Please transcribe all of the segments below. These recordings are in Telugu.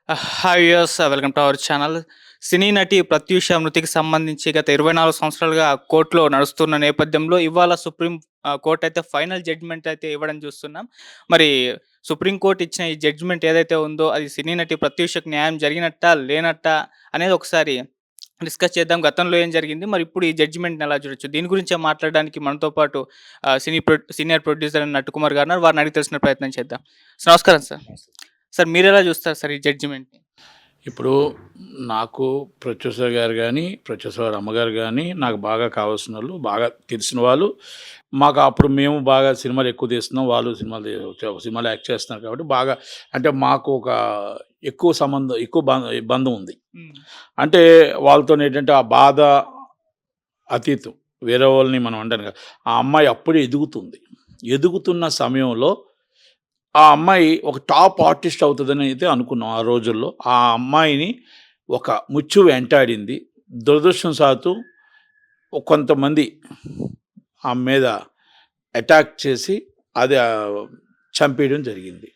Hi viewers, welcome to our channel. Cine నటి ప్రత్యూష మృతికి సంబంధించి గత 24 సంవత్సరాలుగా కోర్టులో నడుస్తున్న నేపథ్యంలో ఇవాళ సుప్రీం కోర్ట్ అయితే ఫైనల్ జడ్జిమెంట్ అయితే ఇవ్వడం చూస్తున్నాం. మరి సుప్రీం కోర్ట్ ఇచ్చిన ఈ జడ్జిమెంట్ ఏదైతే ఉందో అది సినీ నటి ప్రత్యూషకు న్యాయం జరిగినట్టా? లేనట్టా? అనేది ఒకసారి డిస్కస్ చేద్దాం. గతంలో ఏం జరిగింది? మరి ఇప్పుడు ఈ జడ్జిమెంట్‌ని ఎలా చూడొచ్చు? దీని గురించే మాట్లాడడానికి మనతో పాటు సీనియర్ ప్రొడ్యూసర్ నట్టుకుమార్ గారు ఉన్నారు. వారిని అడిగి తెలుసుకునే ప్రయత్నం చేద్దాం. నమస్కారం సార్. సార్ మీరెలా చూస్తారు సార్ ఈ జడ్జిమెంట్‌ని? ఇప్పుడు నాకు ప్రొఫెసర్ గారు గానీ, ప్రొఫెసర్ గారి అమ్మగారు గానీ, నాకు బాగా కావాల్సినోళ్ళు, బాగా తెలిసిన వాళ్ళు. మాకు అప్పుడు మేము బాగా సినిమాలు ఎక్కువ తీస్తున్నాం. వాళ్ళు సినిమాలో యాక్ట్ చేస్తున్నారు కాబట్టి బాగా అంటే మాకు ఒక ఎక్కువ సంబంధం, ఎక్కువ బంధం ఉంది. అంటే వాళ్ళతోనేంటంటే ఆ బాధ అతీతం. వేరే వాళ్ళని మనం అంటాను కదా! ఆ అమ్మాయి అప్పుడే ఎదుగుతుంది. ఎదుగుతున్న సమయంలో ఆ అమ్మాయి ఒక టాప్ ఆర్టిస్ట్ అవుతదని అయితే అనుకున్నాం ఆ రోజుల్లో. ఆ అమ్మాయిని ఒక ముచ్చు వెంటాడింది. దురదృష్టవశాత్తు కొంతమంది ఆమె మీద అటాక్ చేసి అది చంపేయడం జరిగింది.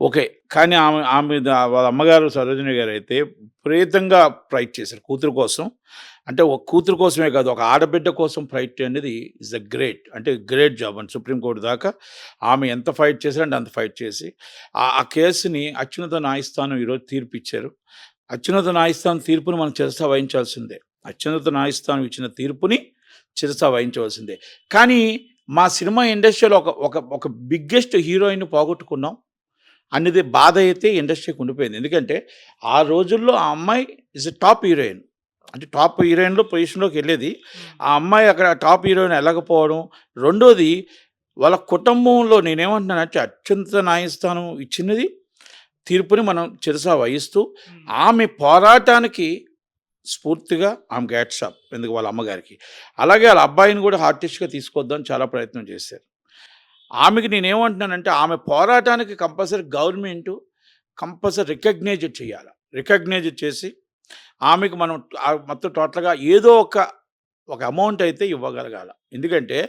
ఓకే. కానీ ఆమె వాళ్ళ అమ్మగారు సరోజిని గారైతే విపరీతంగా ఫైట్ చేశారు కూతురు కోసం. అంటే ఒక కూతురు కోసమే కాదు, ఒక ఆడబిడ్డ కోసం ఫైట్ అనేది ఈజ్ అ గ్రేట్. అంటే గ్రేట్ జాబ్ అండి. సుప్రీంకోర్టు దాకా ఆమె ఎంత ఫైట్ చేశారంటే అంత ఫైట్ చేసి ఆ కేసుని అత్యున్నత న్యాయస్థానం ఈరోజు తీర్పు ఇచ్చారు. అత్యున్నత న్యాయస్థానం తీర్పుని మనం శిరస వహించాల్సిందే. అత్యున్నత న్యాయస్థానం ఇచ్చిన తీర్పుని శిరస వహించవలసిందే. కానీ మా సినిమా ఇండస్ట్రీలో ఒక ఒక ఒక బిగ్గెస్ట్ హీరోయిన్‌ని పోగొట్టుకున్నాం అనేది బాధ అయితే ఇండస్ట్రీకి ఉండిపోయింది. ఎందుకంటే ఆ రోజుల్లో ఆ అమ్మాయి ఈజ్ ఎ టాప్ హీరోయిన్. అంటే టాప్ హీరోయిన్‌లో పొజిషన్‌లోకి వెళ్ళేది. ఆ అమ్మాయి అక్కడ టాప్ హీరోయిన్ వెళ్ళకపోవడం. రెండోది వాళ్ళ కుటుంబంలో నేనేమంటున్నానంటే అత్యున్నత న్యాయస్థానం ఇచ్చినది తీర్పుని మనం శిరస వహిస్తూ ఆమె పోరాటానికి స్ఫూర్తిగా ఆమెకి హ్యాట్స్ ఆఫ్. ఎందుకు వాళ్ళ అమ్మగారికి. అలాగే వాళ్ళ అబ్బాయిని కూడా ఆర్టిస్ట్‌గా తీసుకొద్దామని చాలా ప్రయత్నం చేశారు. ఆమెకి నేనేమంటున్నానంటే ఆమె పోరాటానికి గవర్నమెంటు కంపల్సరీ రికగ్నైజ్ చేయాలి. రికగ్నైజ్ చేసి ఆమెకు మనం మొత్తం టోటల్‌గా ఏదో ఒక అమౌంట్ అయితే ఇవ్వగలగాల. ఎందుకంటే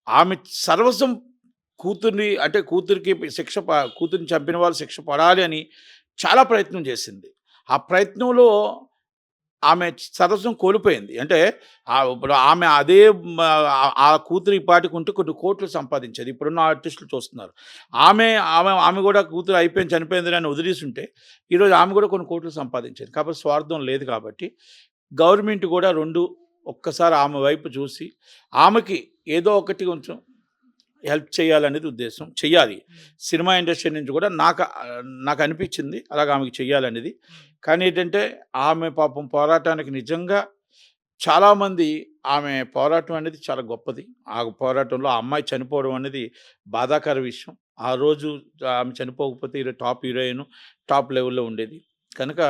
ఆమె సర్వస్వం కూతుర్ని అంటే కూతురిని చంపిన వాళ్ళు శిక్ష పడాలి అని చాలా ప్రయత్నం చేసింది. ఆ ప్రయత్నంలో ఆమె సర్వస్వం కోల్పోయింది. అంటే ఇప్పుడు ఆమె అదే ఆ కూతురు ఈ పాటికి ఉంటే కొన్ని కోట్లు సంపాదించేది. ఇప్పుడున్న ఆర్టిస్టులు చూస్తున్నారు. ఆమె ఆమె ఆమె కూడా కూతురు అయిపోయింది, చనిపోయింది అని వదిలేసుంటే ఈరోజు ఆమె కూడా కొన్ని కోట్లు సంపాదించేది. కాబట్టి స్వార్థం లేదు కాబట్టి గవర్నమెంట్ కూడా 2 ఒక్కసారి ఆమె వైపు చూసి ఆమెకి ఏదో ఒకటి కొంచెం హెల్ప్ చేయాలనేది ఉద్దేశం. చెయ్యాలి. సినిమా ఇండస్ట్రీ నుంచి కూడా నాకు అనిపించింది అలాగ ఆమెకి చెయ్యాలనేది. కానీ ఏంటంటే ఆమె పాపం పోరాటానికి నిజంగా చాలామంది ఆమె పోరాటం అనేది చాలా గొప్పది. ఆ పోరాటంలో ఆ అమ్మాయి చనిపోవడం అనేది బాధాకర విషయం. ఆ రోజు ఆమె చనిపోకపోతే ఈరోజు టాప్ హీరోయిన్, టాప్ లెవెల్‌లో ఉండేది. కనుక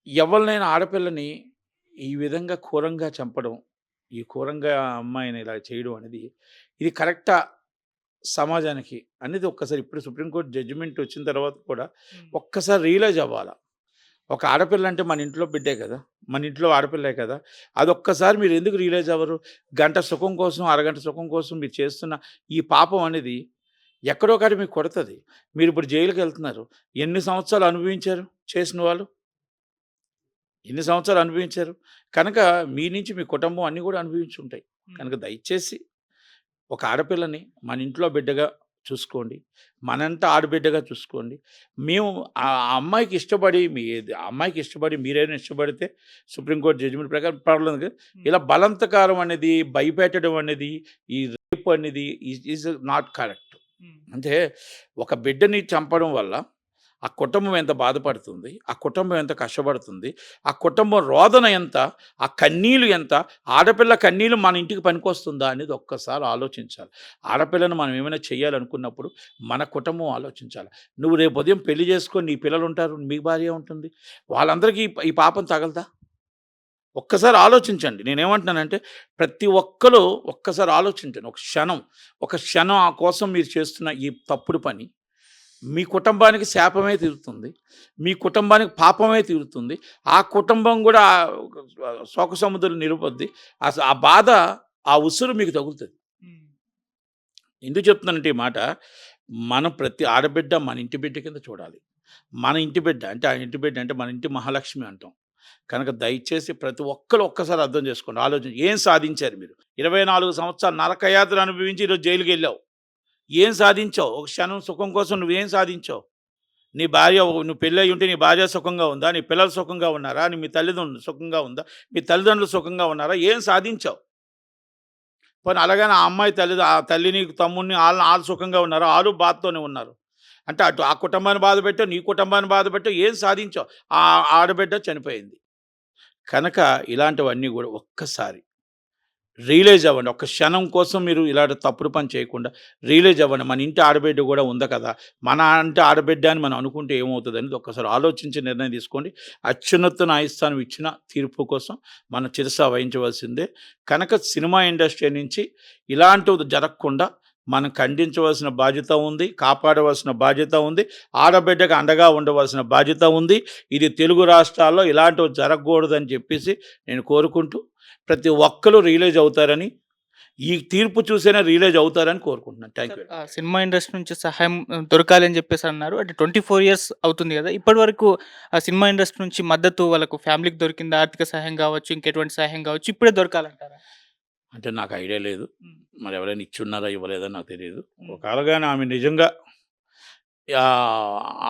ఎవరినైనా ఆడపిల్లని ఈ విధంగా క్రూరంగా చంపడం, ఈ క్రూరంగా అమ్మాయిని ఇలా చేయడం అనేది ఇది కరెక్టా సమాజానికి అనేది ఒక్కసారి ఇప్పుడు సుప్రీంకోర్టు జడ్జిమెంట్ వచ్చిన తర్వాత కూడా ఒక్కసారి రియలైజ్ అవ్వాల. ఒక ఆడపిల్ల అంటే మన ఇంట్లో బిడ్డే కదా! మన ఇంట్లో ఆడపిల్లే కదా! అదొక్కసారి మీరు ఎందుకు రియలైజ్ అవ్వరు? గంట సుఖం కోసం, అరగంట సుఖం కోసం మీరు చేస్తున్న ఈ పాపం అనేది ఎక్కడో కాడ మీకు కొడతది. మీరిప్పుడు జైలుకెళ్తున్నారు. ఎన్ని సంవత్సరాలు అనుభవించారు చేసిన వాళ్ళు? ఎన్ని సంవత్సరాలు అనుభవించారు? కనుక మీ నుంచి మీ కుటుంబం అన్నీ కూడా అనుభవించుంటాయి. కనుక దయచేసి ఒక ఆడపిల్లని మన ఇంట్లో బిడ్డగా చూసుకోండి. మనంతా ఆడబిడ్డగా చూసుకోండి. మేము ఆ అమ్మాయికి ఇష్టపడి ఆ అమ్మాయికి ఇష్టపడి మీరైనా ఇష్టపడితే సుప్రీంకోర్టు జడ్జిమెంట్ ప్రకారం పర్లేదు కదా! ఇలా బలవంతకారం అనేది, భయపెట్టడం అనేది, ఈ రేప్ అనేది ఈజ్ నాట్ కరెక్ట్. అంటే ఒక బిడ్డని చంపడం వల్ల ఆ కుటుంబం ఎంత బాధపడుతుంది, ఆ కుటుంబం ఎంత కష్టపడుతుంది, ఆ కుటుంబం రోదన ఎంత, ఆ కన్నీళ్ళు ఎంత, ఆడపిల్ల కన్నీళ్ళు మన ఇంటికి పనికొస్తుందా అనేది ఒక్కసారి ఆలోచించాలి. ఆడపిల్లను మనం ఏమైనా చేయాలనుకున్నప్పుడు మన కుటుంబం ఆలోచించాలి. నువ్వు రేపు ఉదయం పెళ్లి చేసుకొని నీ పిల్లలుంటారు, మీ భార్య ఉంటుంది. వాళ్ళందరికీ ఈ పాపం తగలదా? ఒక్కసారి ఆలోచించండి. నేనేమంటున్నానంటే ప్రతి ఒక్కళ్ళు ఒక్కసారి ఆలోచించండి. ఒక క్షణం ఆ కోసం మీరు చేస్తున్న ఈ తప్పుడు పని మీ కుటుంబానికి శాపమే తీరుతుంది. మీ కుటుంబానికి పాపమే తీరుతుంది. ఆ కుటుంబం గూడా శోకసముద్రం నిలుపొద్ది. ఆ బాధ, ఆ ఉసురు మీకు తగులుతది. ఎందుకు చెప్తున్నానంటే ఈ మాట, మనం ప్రతి ఆడబిడ్డ మన ఇంటి బిడ్డ కింద చూడాలి. మన ఇంటి బిడ్డ అంటే ఆ ఇంటి బిడ్డ అంటే మన ఇంటి మహాలక్ష్మి అంటాం. కనుక దయచేసి ప్రతి ఒక్కరు ఒక్కసారి అర్థం చేసుకోండి. ఏం సాధించారు మీరు? 24 సంవత్సరాలు నరకయాతన అనుభవించి ఈరోజు జైలుకెళ్ళావు. ఏం సాధించావు? ఒక క్షణం సుఖం కోసం నువ్వేం సాధించావు? నీ భార్య నువ్వు పెళ్ళయి ఉంటే నీ భార్య సుఖంగా ఉందా? నీ పిల్లలు సుఖంగా ఉన్నారా? మీ తల్లిదండ్రులు సుఖంగా ఉందా? మీ తల్లిదండ్రులు సుఖంగా ఉన్నారా? ఏం సాధించావు? పోనీ అలాగని ఆ అమ్మాయి ఆ తల్లిని, తమ్ముడిని ఆళ్ళు సుఖంగా ఉన్నారా? ఆళ్ళు బాధతోనే ఉన్నారు. అంటే అటు ఆ కుటుంబాన్ని బాధపెట్టావు, నీ కుటుంబాన్ని బాధపెట్టావు. ఏం సాధించావు? ఆ ఆడబిడ్డ చనిపోయింది. కనుక ఇలాంటివన్నీ గూడా ఒక్కసారి రియలైజ్ అవ్వండి. ఒక్క క్షణం కోసం మీరు ఇలాంటి తప్పుడు పని చేయకుండా రియలైజ్ అవ్వండి. మన ఇంటి ఆడబిడ్డ గూడా ఉంది కదా! మన ఇంటి ఆడబిడ్డ అని మనం అనుకుంటే ఏమవుతదనేది ఒక్కసారి ఆలోచించి నిర్ణయం తీసుకోండి. అత్యున్నత న్యాయస్థానం ఇచ్చిన తీర్పు కోసం మనం శిరస వహించవలసిందే. కనుక సినిమా ఇండస్ట్రీ నుంచి ఇలాంటివి జరగకుండా మనం ఖండించవలసిన బాధ్యత ఉంది. కాపాడవలసిన బాధ్యత ఉంది. ఆడబిడ్డకు అండగా ఉండవలసిన బాధ్యత ఉంది. ఇది తెలుగు రాష్ట్రాల్లో ఇలాంటివి జరగకూడదని చెప్పేసి నేను కోరుకుంటూ ప్రతి ఒక్కరు రియలైజ్ అవుతారని, ఈ తీర్పు చూసైనా రియలైజ్ అవుతారని కోరుకుంటున్నాను. Thank you. సినిమా ఇండస్ట్రీ నుంచి సహాయం దొరకాలి అని చెప్పేసి అన్నారు. అంటే 24 ఇయర్స్ అవుతుంది కదా! ఇప్పటివరకు ఆ సినిమా ఇండస్ట్రీ నుంచి మద్దతు వాళ్ళకు ఫ్యామిలీకి దొరికిందా? ఆర్థిక సహాయం కావచ్చు, ఇంకెటువంటి సహాయం కావచ్చు, ఇప్పుడే దొరకాలంటారా? అంటే నాకు ఐడియా లేదు. హ్మ్. మరి ఎవరైనా ఇచ్చున్నారా, ఇవ్వలేదా నాకు తెలీదు. హ్మ్. ఒకవేళ గాని ఆమె నిజంగా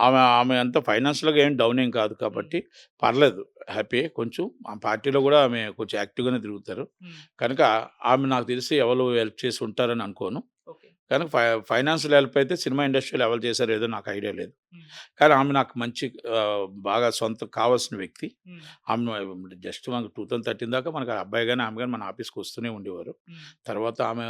ఆమె ఆమె అంత ఫైనాన్షియల్‌గా ఏం డౌన్ ఏం కాదు కాబట్టి పర్లేదు. హ్యాపీయే. కొంచెం ఆ పార్టీలో గూడా ఆమె కొంచెం యాక్టివ్‌గానే తిరుగుతారు. హ్మ్. కనుక ఆమె నాకు తెలిసి ఎవరు హెల్ప్ చేసి ఉంటారని అనుకోను. ఓకే. కనుక ఫైనాన్షియల్ హెల్ప్ అయితే సినిమా ఇండస్ట్రీలో ఎవరు చేశారో ఏదో నాకు ఐడియా లేదు. హ్మ్. కానీ ఆమె నాకు మంచి బాగా సొంత కావాల్సిన వ్యక్తి. హ్మ్. ఆమె జస్ట్ మనకు 2013 దాకా మనకు ఆ అబ్బాయి గాని, ఆమె గాని మన ఆఫీస్‌కి వస్తూనే ఉండేవారు. హ్మ్. తర్వాత ఆమె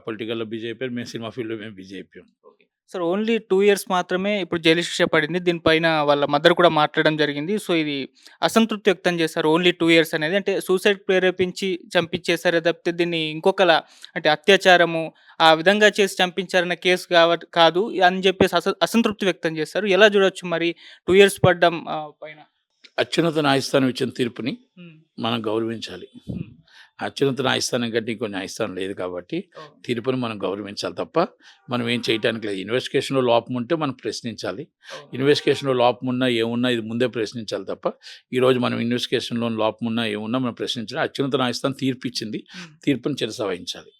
పొలిటికల్‌లో బిజీ అయిపోయారు. మేము సినిమా ఫీల్డ్‌లో మేము బిజీ అయిపోయాం. ఓకే. సార్ ఓన్లీ 2 ఇయర్స్ మాత్రమే ఇప్పుడు జైలు శిక్ష పడింది. దీనిపైన వాళ్ళ మదర్ కూడా మాట్లాడడం జరిగింది. సో, ఇది అసంతృప్తి వ్యక్తం చేశారు. ఓన్లీ 2 ఇయర్స్ అనేది. అంటే సూసైడ్ ప్రేరేపించి చంపించేసారే తప్పితే దీన్ని ఇంకొకలా అంటే అత్యాచారము ఆ విధంగా చేసి చంపించారన్న కేసు కాదు అని చెప్పేసి అసంతృప్తి వ్యక్తం చేశారు. ఎలా చూడొచ్చు మరి 2 ఇయర్స్ పడ్డం పైన? అత్యున్నత న్యాయస్థానం ఇచ్చిన తీర్పుని హ్మ్. మనం గౌరవించాలి. హ్మ్. అత్యున్నత న్యాయస్థానం కంటే ఇంకో న్యాయస్థానం లేదు కాబట్టి అవును. తీర్పుని మనం గౌరవించాలి తప్ప మనం ఏం చేయటానికి లేదు. ఇన్వెస్టిగేషన్‌లో లోపం ఉంటే మనం ప్రశ్నించాలి. అవును. ఇన్వెస్టిగేషన్‌లో లోపం ఉన్నా, ఏమున్నా ఇది ముందే ప్రశ్నించాలి తప్ప ఈరోజు మనం ఇన్వెస్టిగేషన్‌లో లోపం ఉన్నా, ఏమున్నా మనం ప్రశ్నించాలి. అత్యున్నత న్యాయస్థానం తీర్పు ఇచ్చింది. హ్మ్. తీర్పుని శిరస వహించాలి.